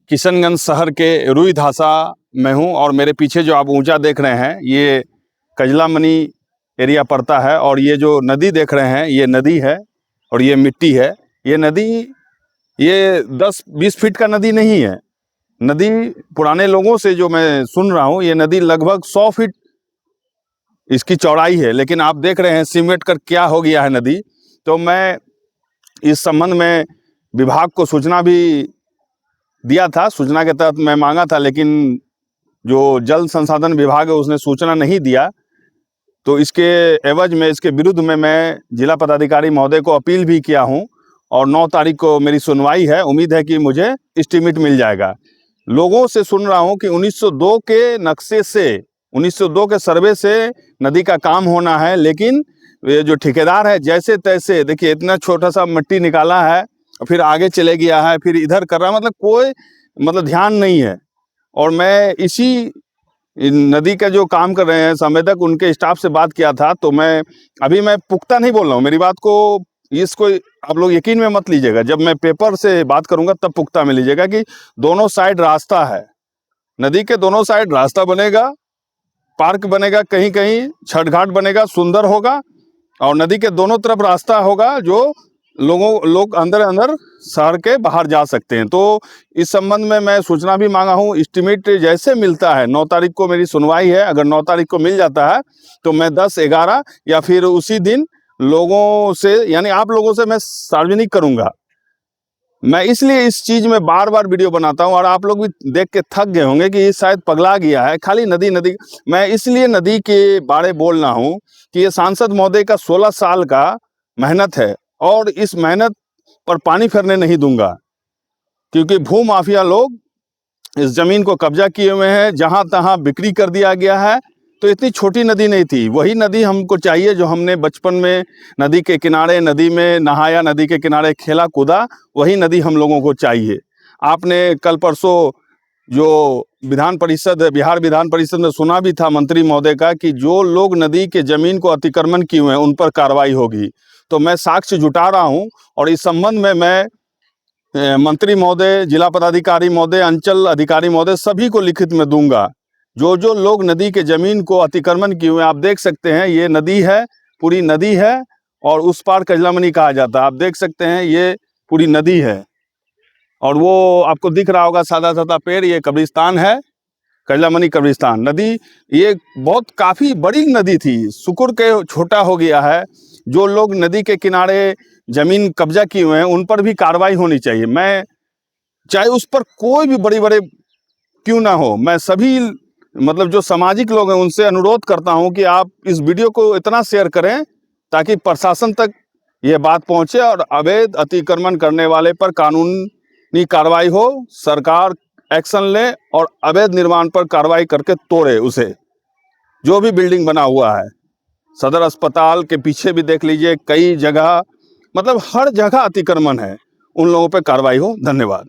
किशनगंज शहर के रुई धासा में हूँ और मेरे पीछे जो आप ऊंचा देख रहे हैं ये कजलामनी एरिया पड़ता है। और ये जो नदी देख रहे हैं ये नदी है और ये मिट्टी है। ये नदी ये 10-20 फीट का नदी नहीं है। नदी पुराने लोगों से जो मैं सुन रहा हूँ ये नदी लगभग 100 फीट इसकी चौड़ाई है। लेकिन आप देख रहे हैं सिमट कर क्या हो गया है नदी। तो मैं इस संबंध में विभाग को सूचना भी दिया था, सूचना के तहत मैं मांगा था, लेकिन जो जल संसाधन विभाग है उसने सूचना नहीं दिया। तो इसके एवज में, इसके विरुद्ध में मैं जिला पदाधिकारी महोदय को अपील भी किया हूं और 9 तारीख को मेरी सुनवाई है। उम्मीद है कि मुझे एस्टीमेट मिल जाएगा। लोगों से सुन रहा हूं कि 1902 के नक्शे से, 1902 के सर्वे से नदी का काम होना है, लेकिन ये जो ठेकेदार है जैसे तैसे, देखिए इतना छोटा सा मिट्टी निकाला है, फिर आगे चले गया है, फिर इधर कर रहा है, मतलब कोई ध्यान नहीं है। और मैं इसी नदी का जो काम कर रहे हैं संवेदक, उनके स्टाफ से बात किया था। तो मैं पुख्ता नहीं बोल रहा हूँ, मेरी बात को इसको आप लोग यकीन में मत लीजिएगा। जब मैं पेपर से बात करूंगा तब पुख्ता में लीजिएगा कि दोनों साइड रास्ता है, नदी के दोनों साइड रास्ता बनेगा, पार्क बनेगा, कहीं कहीं छठ घाट बनेगा, सुंदर होगा, और नदी के दोनों तरफ रास्ता होगा जो लोग अंदर शहर के बाहर जा सकते हैं। तो इस संबंध में मैं सूचना भी मांगा हूँ। एस्टीमेट जैसे मिलता है, 9 तारीख को मेरी सुनवाई है, अगर 9 तारीख को मिल जाता है तो मैं 10-11 या फिर उसी दिन लोगों से, यानी आप लोगों से मैं सार्वजनिक करूंगा। मैं इसलिए इस चीज में बार बार वीडियो बनाता हूं और आप लोग भी देख के थक गए होंगे कि ये शायद पगला गया है, खाली नदी नदी। मैं इसलिए नदी के बारे बोल रहा हूं कि ये सांसद महोदय का 16 साल का मेहनत है और इस मेहनत पर पानी फिरने नहीं दूंगा, क्योंकि भू माफिया लोग इस जमीन को कब्जा किए हुए हैं, जहां तहां बिक्री कर दिया गया है। तो इतनी छोटी नदी नहीं थी, वही नदी हमको चाहिए जो हमने बचपन में नदी के किनारे, नदी में नहाया, नदी के किनारे खेला कूदा, वही नदी हम लोगों को चाहिए। आपने कल परसों जो बिहार विधान परिषद में सुना भी था मंत्री महोदय का कि जो लोग नदी के जमीन को अतिक्रमण किए हुए हैं उन पर कार्रवाई होगी। तो मैं साक्ष्य जुटा रहा हूं और इस संबंध में मैं मंत्री महोदय, जिला पदाधिकारी महोदय, अंचल अधिकारी महोदय सभी को लिखित में दूंगा। जो लोग नदी के जमीन को अतिक्रमण किए हुए हैं, आप देख सकते हैं ये नदी है, पूरी नदी है, और उस पार कजलामनी कहा जाता है। आप देख सकते हैं ये पूरी नदी है, और वो आपको दिख रहा होगा सादा सादा पेड़, ये कब्रिस्तान है, कजलामनी कब्रिस्तान। नदी ये बहुत काफ़ी बड़ी नदी थी, सुकुर के छोटा हो गया है। जो लोग नदी के किनारे जमीन कब्जा किए हुए हैं उन पर भी कार्रवाई होनी चाहिए। मैं चाहे उस पर कोई भी बड़े क्यों ना हो, मैं सभी जो सामाजिक लोग हैं उनसे अनुरोध करता हूं कि आप इस वीडियो को इतना शेयर करें ताकि प्रशासन तक ये बात पहुंचे और अवैध अतिक्रमण करने वाले पर कानूनी कार्रवाई हो, सरकार एक्शन ले और अवैध निर्माण पर कार्रवाई करके तोड़े उसे। जो भी बिल्डिंग बना हुआ है, सदर अस्पताल के पीछे भी देख लीजिए, कई जगह हर जगह अतिक्रमण है, उन लोगों पर कार्रवाई हो। धन्यवाद।